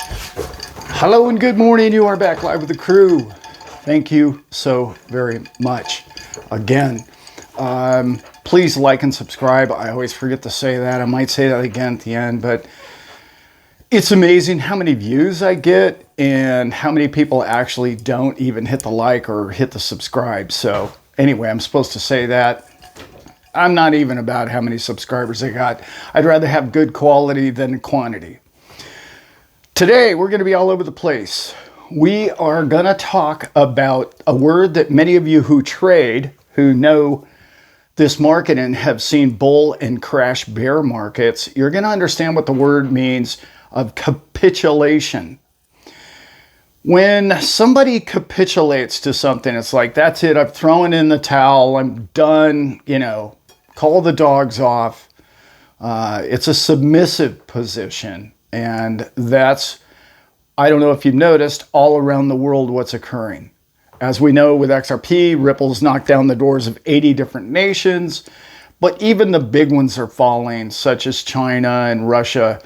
Hello and good morning. You are back live with the crew. Thank you so very much. Again, please like and subscribe. I always forget to say that. I might say that again at the end, but it's amazing how many views I get and how many people actually don't even hit the like or hit the subscribe. So anyway, I'm supposed to say that. I'm not even about how many subscribers I got. I'd rather have good quality than quantity. Today, we're going to be all over the place. We are going to talk about a word that many of you who trade, who know this market and have seen bull and crash bear markets, you're going to understand what the word means of capitulation. When somebody capitulates to something, it's like, that's it, I've thrown in the towel, I'm done, call the dogs off. It's a submissive position. And that's, I don't know if you've noticed, all around the world what's occurring. As we know with XRP, Ripple's knocked down the doors of 80 different nations, but even the big ones are falling, such as China and Russia.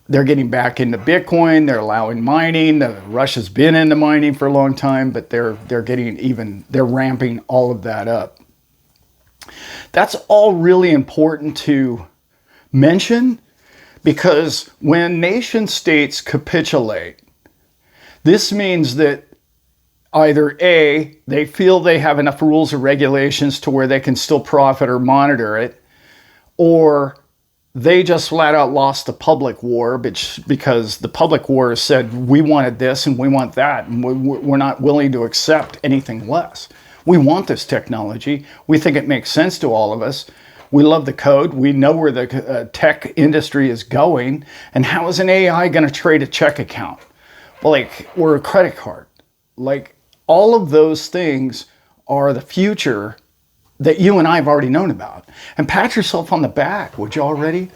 They're getting back into Bitcoin, they're allowing mining. Russia's been into mining for a long time, but they're ramping all of that up. That's all really important to mention. Because when nation states capitulate, this means that either A, they feel they have enough rules or regulations to where they can still profit or monitor it, or they just flat out lost the public war because the public war said, we wanted this and we want that, and we're not willing to accept anything less. We want this technology. We think it makes sense to all of us. We love the code. We know where the tech industry is going. And how is an AI going to trade a check account? Or a credit card? All of those things are the future that you and I have already known about. And pat yourself on the back, would you already?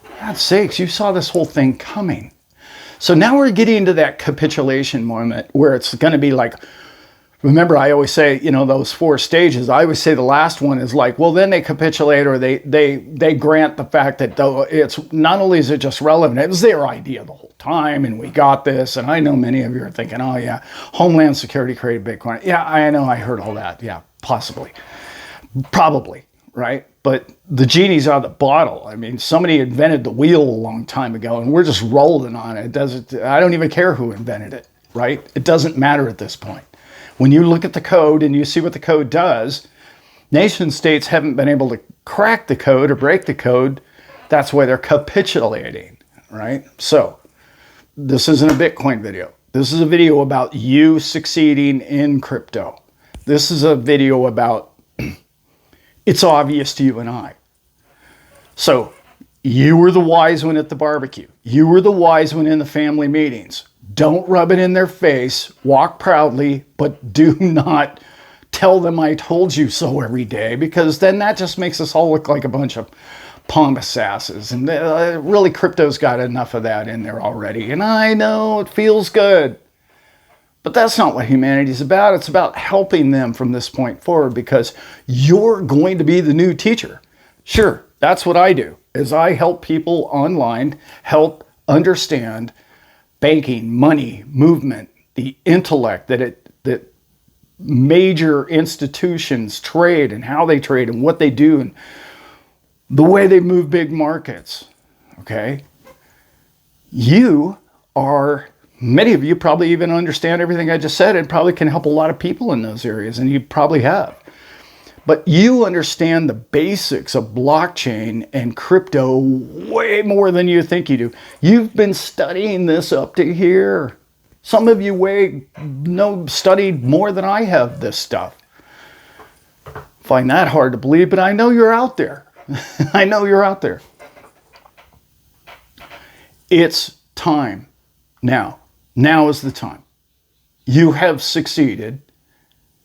For God's sakes, you saw this whole thing coming. So now we're getting into that capitulation moment where it's going to be like, remember, I always say, those 4 stages. I always say the last one is like, well, then they capitulate, or they grant the fact that it's not only is it just relevant, it was their idea the whole time, and we got this. And I know many of you are thinking, oh yeah, Homeland Security created Bitcoin. Yeah, I know, I heard all that. Yeah, possibly, probably, right? But the genie's out of the bottle. I mean, somebody invented the wheel a long time ago, and we're just rolling on it. I don't even care who invented it, right? It doesn't matter at this point. When you look at the code and you see what the code does, nation states haven't been able to crack the code or break the code. That's why they're capitulating, right? So this isn't a Bitcoin video. This is a video about you succeeding in crypto. This is a video about it's obvious to you and I. So you were the wise one at the barbecue. You were the wise one in the family meetings. Don't rub it in their face, walk proudly, but do not tell them I told you so every day, because then that just makes us all look like a bunch of pompous asses. And really, crypto's got enough of that in there already. And I know it feels good, but that's not what humanity's about. It's about helping them from this point forward, because you're going to be the new teacher. Sure, that's what I do, is I help people online help understand banking, money, movement, the intellect that major institutions trade and how they trade and what they do and the way they move big markets. Okay? Many of you probably even understand everything I just said and probably can help a lot of people in those areas, and you probably have. But you understand the basics of blockchain and crypto way more than you think you do. You've been studying this up to here. Some of you studied more than I have this stuff. Find that hard to believe, but I know you're out there. I know you're out there. It's time now. Now is the time. You have succeeded.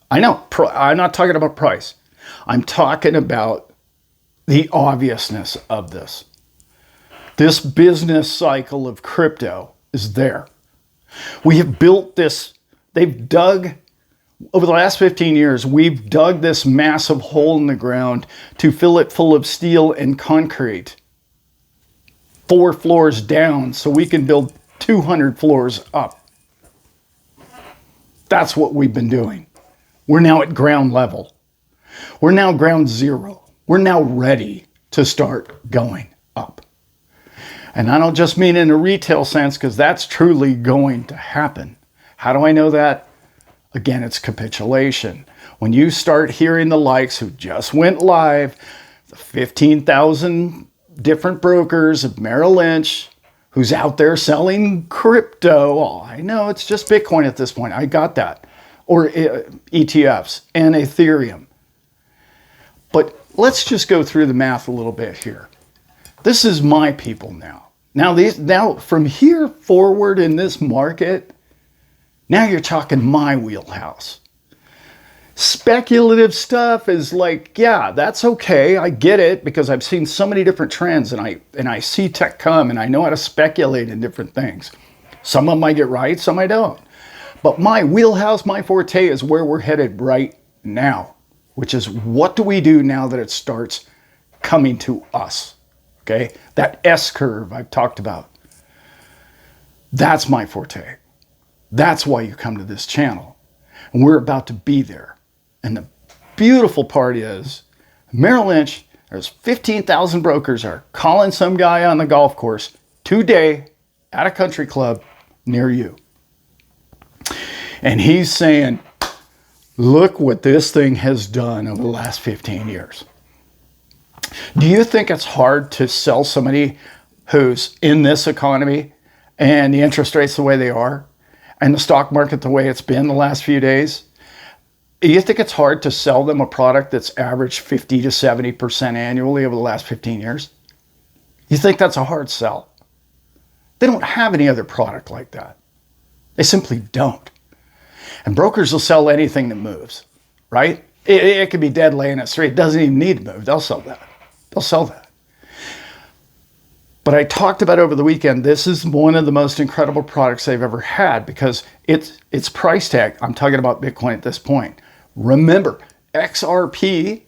I know, I'm not talking about price. I'm talking about the obviousness of this. This business cycle of crypto is there. We have built this, over the last 15 years, we've dug this massive hole in the ground to fill it full of steel and concrete 4 floors down so we can build 200 floors up. That's what we've been doing. We're now at ground level. We're now ground zero. We're now ready to start going up. And I don't just mean in a retail sense, because that's truly going to happen. How do I know that? Again, it's capitulation. When you start hearing the likes who just went live, the 15,000 different brokers of Merrill Lynch, who's out there selling crypto. Oh, I know it's just Bitcoin at this point. I got that. Or ETFs and Ethereum. But let's just go through the math a little bit here. This is my people now. Now from here forward in this market, now you're talking my wheelhouse. Speculative stuff is like, yeah, that's okay. I get it, because I've seen so many different trends, and I see tech come, and I know how to speculate in different things. Some of them I get right, some I don't. But my wheelhouse, my forte is where we're headed right now, which is what do we do now that it starts coming to us? Okay, that S curve I've talked about. That's my forte. That's why you come to this channel. And we're about to be there. And the beautiful part is, Merrill Lynch, there's 15,000 brokers are calling some guy on the golf course today at a country club near you. And he's saying, look what this thing has done over the last 15 years. Do you think it's hard to sell somebody who's in this economy and the interest rates the way they are and the stock market the way it's been the last few days? Do you think it's hard to sell them a product that's averaged 50 to 70% annually over the last 15 years? You think that's a hard sell? They don't have any other product like that. They simply don't. And brokers will sell anything that moves, right? It could be dead laying it straight. It doesn't even need to move. They'll sell that. They'll sell that. But I talked about over the weekend, this is one of the most incredible products they've ever had, because its price tag, I'm talking about Bitcoin at this point. Remember, XRP,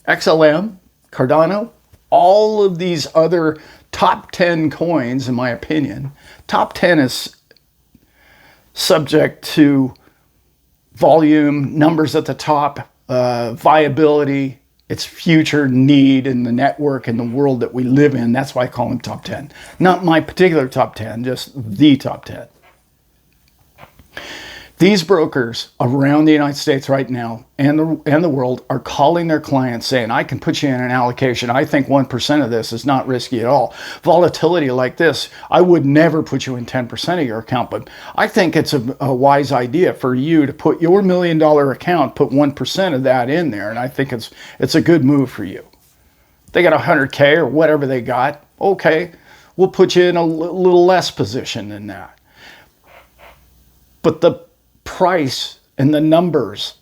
XLM, Cardano, all of these other top 10 coins, in my opinion, top 10 is subject to volume, numbers at the top, viability, its future need in the network and the world that we live in. That's why I call them top 10. Not my particular top 10, just the top 10. These brokers around the United States right now and the world are calling their clients saying, I can put you in an allocation. I think 1% of this is not risky at all. Volatility like this, I would never put you in 10% of your account, but I think it's a wise idea for you to put your $1 million account, put 1% of that in there. And I think it's a good move for you. They got 100K or whatever they got. Okay, we'll put you in a little less position than that. But the price and the numbers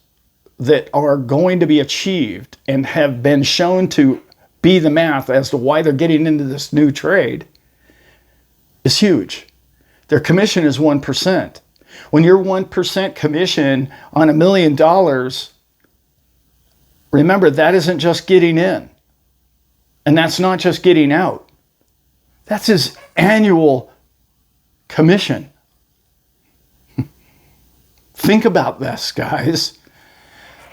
that are going to be achieved and have been shown to be the math as to why they're getting into this new trade is huge. Their commission is 1%. When you're 1% commission on $1 million, remember, that isn't just getting in. And that's not just getting out. That's his annual commission. Think about this, guys.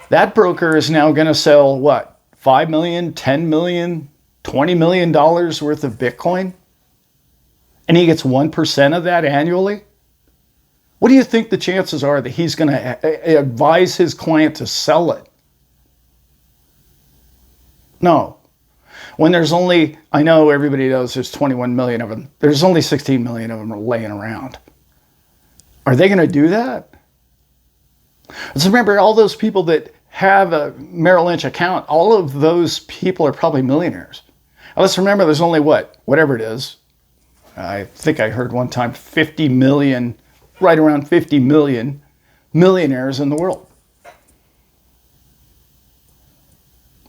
That broker is now going to sell what? $5 million, $10 million, $20 million worth of Bitcoin? And he gets 1% of that annually? What do you think the chances are that he's going to advise his client to sell it? No. When there's only, I know everybody knows there's 21 million of them. There's only 16 million of them laying around. Are they going to do that? Let's remember, all those people that have a Merrill Lynch account, all of those people are probably millionaires. Now let's remember there's only whatever it is. I think I heard one time 50 million, right around 50 million millionaires in the world.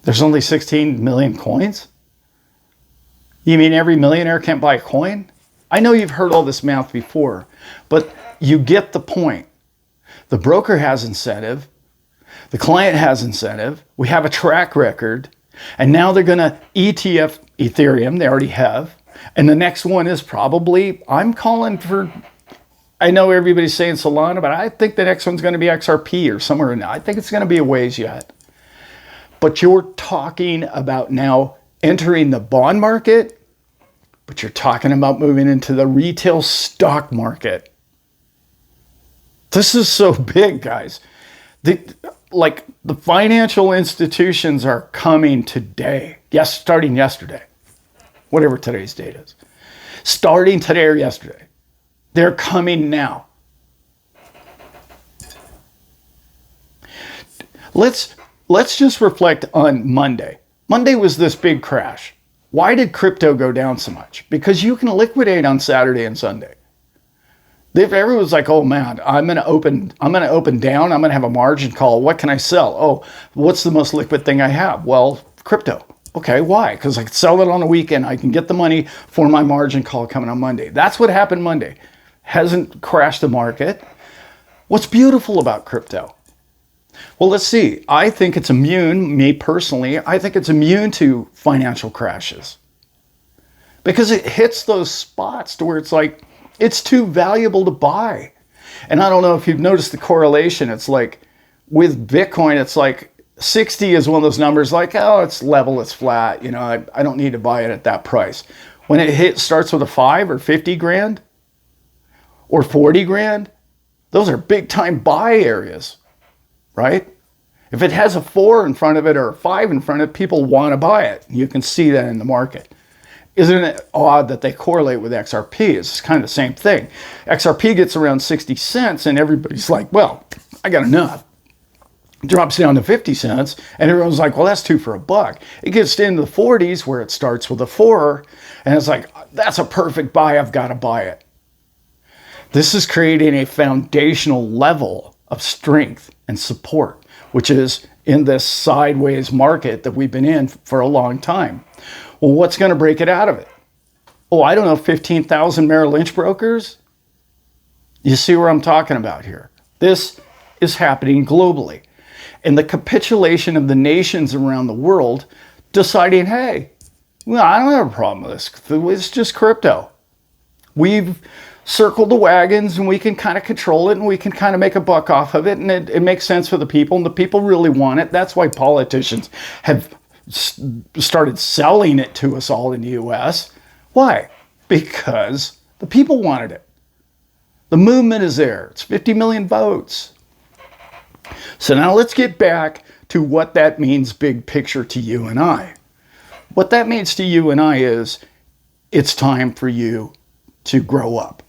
There's only 16 million coins? You mean every millionaire can't buy a coin? I know you've heard all this math before, but you get the point. The broker has incentive. The client has incentive. We have a track record. And now they're going to ETF Ethereum. They already have. And the next one is probably, I'm calling for I know everybody's saying Solana, but I think the next one's going to be XRP or somewhere in there. I think it's going to be a ways yet. But you're talking about now entering the bond market, but you're talking about moving into the retail stock market. This is so big, guys. The financial institutions are coming today. Yes, starting yesterday. Whatever today's date is. Starting today or yesterday. They're coming now. Let's just reflect on Monday. Monday was this big crash. Why did crypto go down so much? Because you can liquidate on Saturday and Sunday. If everyone's like, oh man, I'm gonna open down, I'm gonna have a margin call. What can I sell? Oh, what's the most liquid thing I have? Well, crypto. Okay, why? Because I can sell it on the weekend. I can get the money for my margin call coming on Monday. That's what happened Monday. Hasn't crashed the market. What's beautiful about crypto? Well, let's see. I think it's immune, me personally, I think it's immune to financial crashes. Because it hits those spots to where it's like, it's too valuable to buy. And I don't know if you've noticed the correlation. It's like with Bitcoin, it's like 60 is one of those numbers like, oh, it's level, it's flat. You know, I don't need to buy it at that price. When it starts with a 5 or 50 grand or 40 grand, those are big time buy areas, right? If it has a 4 in front of it or a 5 in front of it, people want to buy it. You can see that in the market. Isn't it odd that they correlate with XRP? It's kind of the same thing. XRP gets around 60 cents and everybody's like, well, I got enough. It drops down to 50 cents and everyone's like, well, that's 2 for $1. It gets into the 40s where it starts with a 4 and it's like, that's a perfect buy. I've got to buy it. This is creating a foundational level of strength and support, which is in this sideways market that we've been in for a long time. Well, what's going to break it out of it? Oh, I don't know, 15,000 Merrill Lynch brokers? You see where I'm talking about here. This is happening globally. And the capitulation of the nations around the world deciding, hey, well, I don't have a problem with this. It's just crypto. We've circled the wagons and we can kind of control it and we can kind of make a buck off of it. And it makes sense for the people and the people really want it. That's why politicians have started selling it to us all in the US. Why? Because the people wanted it. The movement is there. It's 50 million votes. So now let's get back to what that means big picture to you and I. What that means to you and I is it's time for you to grow up.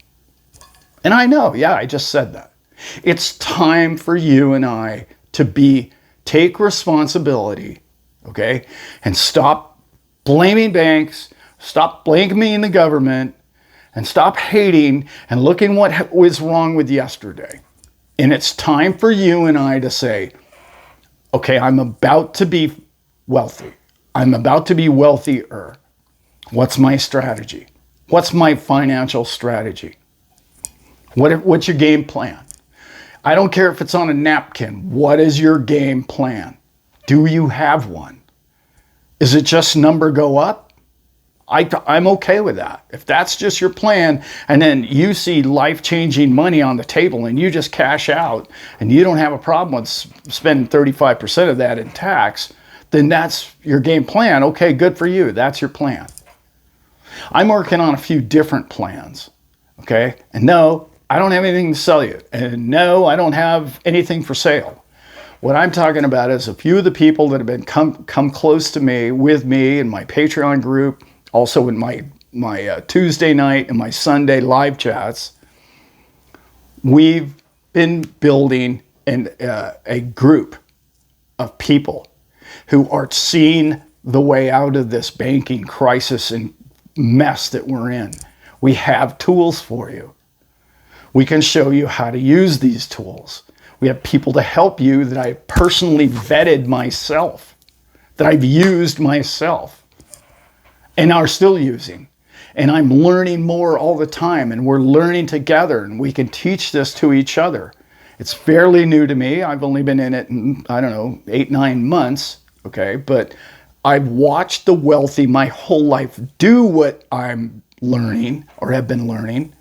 And I know, yeah, I just said that. It's time for you and I to take responsibility, okay? And stop blaming banks, stop blaming the government, and stop hating and looking what was wrong with yesterday. And it's time for you and I to say, okay, I'm about to be wealthy. I'm about to be wealthier. What's my strategy? What's my financial strategy? What's your game plan? I don't care if it's on a napkin. What is your game plan? Do you have one? Is it just number go up? I'm okay with that. If that's just your plan and then you see life-changing money on the table and you just cash out and you don't have a problem with spending 35% of that in tax, then that's your game plan. Okay, good for you. That's your plan. I'm working on a few different plans, okay? And no, I don't have anything to sell you. And no, I don't have anything for sale. What I'm talking about is a few of the people that have been come close to me, with me in my Patreon group, also in my Tuesday night and my Sunday live chats. We've been building a group of people who are seeing the way out of this banking crisis and mess that we're in. We have tools for you. We can show you how to use these tools. We have people to help you that I personally vetted myself, that I've used myself and are still using. And I'm learning more all the time and we're learning together and we can teach this to each other. It's fairly new to me. I've only been in it, I don't know, 8-9 months, okay? But I've watched the wealthy my whole life do what I'm learning or have been learning.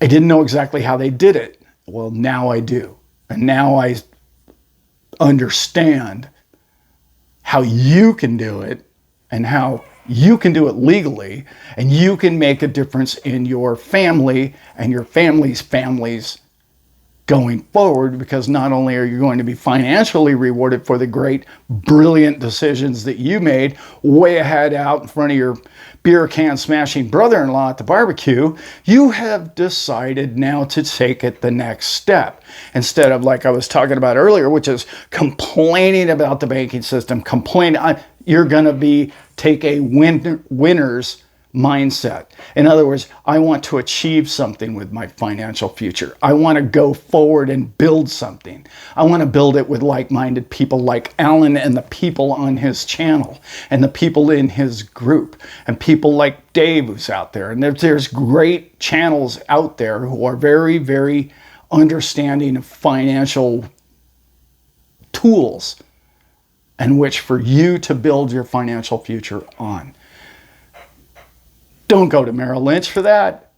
I didn't know exactly how they did it. Well, now I do. And now I understand how you can do it and how you can do it legally, and you can make a difference in your family and your family's families going forward, because not only are you going to be financially rewarded for the great, brilliant decisions that you made way ahead out in front of your beer can smashing brother-in-law at the barbecue, you have decided now to take it the next step. Instead of, like I was talking about earlier, which is complaining about the banking system, you're going to take a winner's mindset. In other words, I want to achieve something with my financial future. I want to go forward and build something. I want to build it with like-minded people like Allan and the people on his channel and the people in his group and people like Dave who's out there. And there's great channels out there who are very, very understanding of financial tools and which for you to build your financial future on. Don't go to Merrill Lynch for that.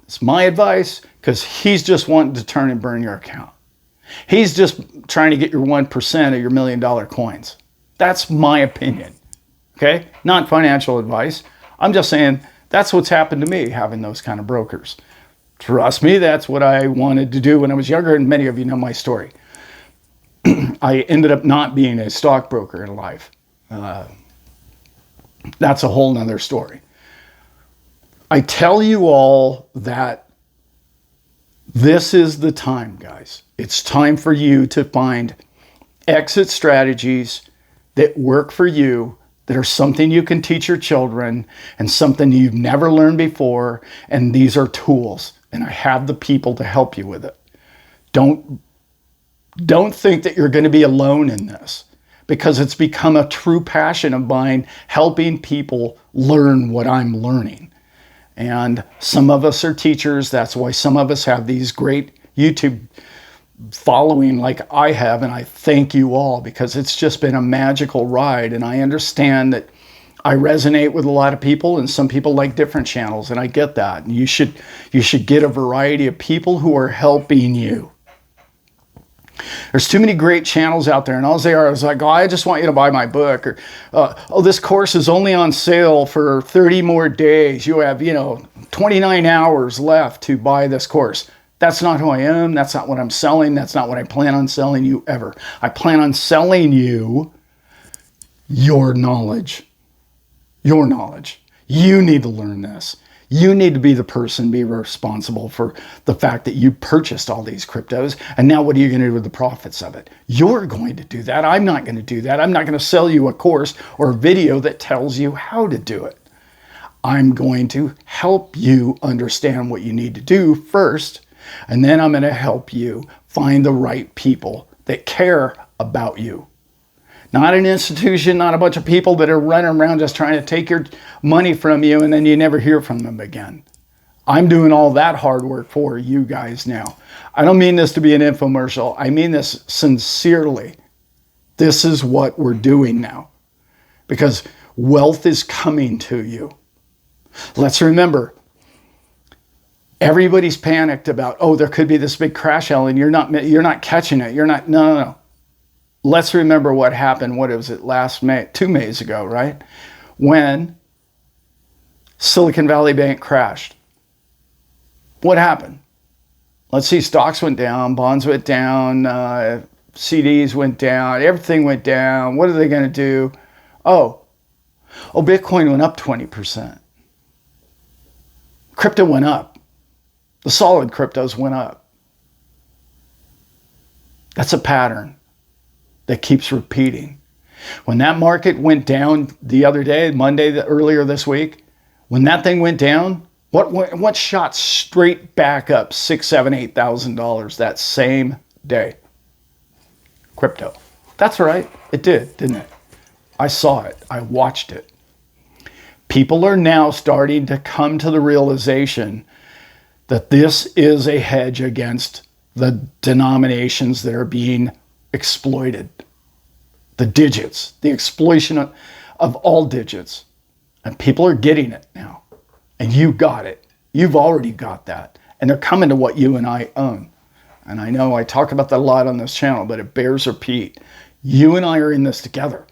It's my advice, because he's just wanting to turn and burn your account. He's just trying to get your 1% of your $1 million coins. That's my opinion. Okay? Not financial advice. I'm just saying that's what's happened to me having those kind of brokers. Trust me, that's what I wanted to do when I was younger, and many of you know my story. I ended up not being a stockbroker in life. That's a whole nother story. I tell you all that this is the time, guys. It's time for you to find exit strategies that work for you, that are something you can teach your children and something you've never learned before. And these are tools, and I have the people to help you with it. Don't think that you're going to be alone in this, because it's become a true passion of mine, helping people learn what I'm learning. And some of us are teachers. That's why some of us have these great YouTube following like I have. And I thank you all, because it's just been a magical ride. And I understand that I resonate with a lot of people, and some people like different channels. And I get that. And you should get a variety of people who are helping you. There's too many great channels out there, and all they are is like, oh, I just want you to buy my book, or oh, this course is only on sale for 30 more days. You have, 29 hours left to buy this course. That's not who I am. That's not what I'm selling. That's not what I plan on selling you ever. I plan on selling you your knowledge. Your knowledge. You need to learn this. You need to be the person, be responsible for the fact that you purchased all these cryptos. And now what are you going to do with the profits of it? You're going to do that. I'm not going to do that. I'm not going to sell you a course or a video that tells you how to do it. I'm going to help you understand what you need to do first. And then I'm going to help you find the right people that care about you. Not an institution, not a bunch of people that are running around just trying to take your money from you and then you never hear from them again. I'm doing all that hard work for you guys now. I don't mean this to be an infomercial. I mean this sincerely. This is what we're doing now, because wealth is coming to you. Let's remember, everybody's panicked about, oh, there could be this big crash, Ellen. You're not catching it. No. Let's remember what happened, what was it, last May, 2 Mays ago, right? When Silicon Valley Bank crashed. What happened? Let's see, stocks went down, bonds went down, CDs went down, everything went down. What are they going to do? Oh, Bitcoin went up 20%. Crypto went up. The solid cryptos went up. That's a pattern that keeps repeating. When that market went down the other day, Monday, earlier this week, when that thing went down, what shot straight back up $6,000, $7,000, $8,000 that same day? Crypto. That's right, it did, didn't it? I saw it, I watched it. People are now starting to come to the realization that this is a hedge against the denominations that are being exploited. The digits, the exploitation of all digits. And people are getting it now. And you got it. You've already got that. And they're coming to what you and I own. And I know I talk about that a lot on this channel, but it bears repeat. You and I are in this together.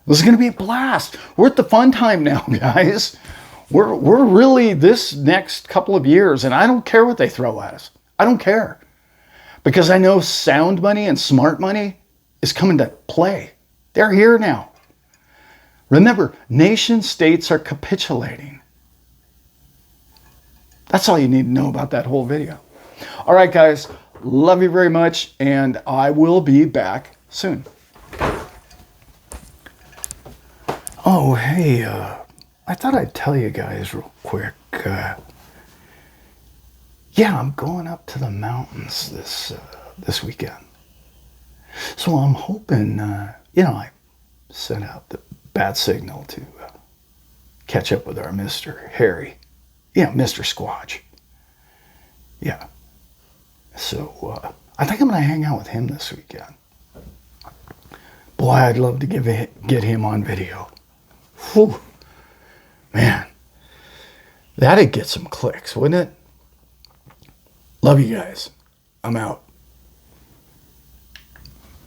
This is going to be a blast. We're at the fun time now, guys. We're really this next couple of years, and I don't care what they throw at us. I don't care. Because I know sound money and smart money is coming to play. They're here now. Remember, nation states are capitulating. That's all you need to know about that whole video. All right, guys. Love you very much, and I will be back soon. Oh, hey, I thought I'd tell you guys real quick. Yeah, I'm going up to the mountains this weekend. So I'm hoping, I sent out the bat signal to catch up with our Mr. Harry. Mr. Squatch. Yeah. So I think I'm going to hang out with him this weekend. Boy, I'd love to get him on video. Whew. Man, that'd get some clicks, wouldn't it? Love you guys. I'm out.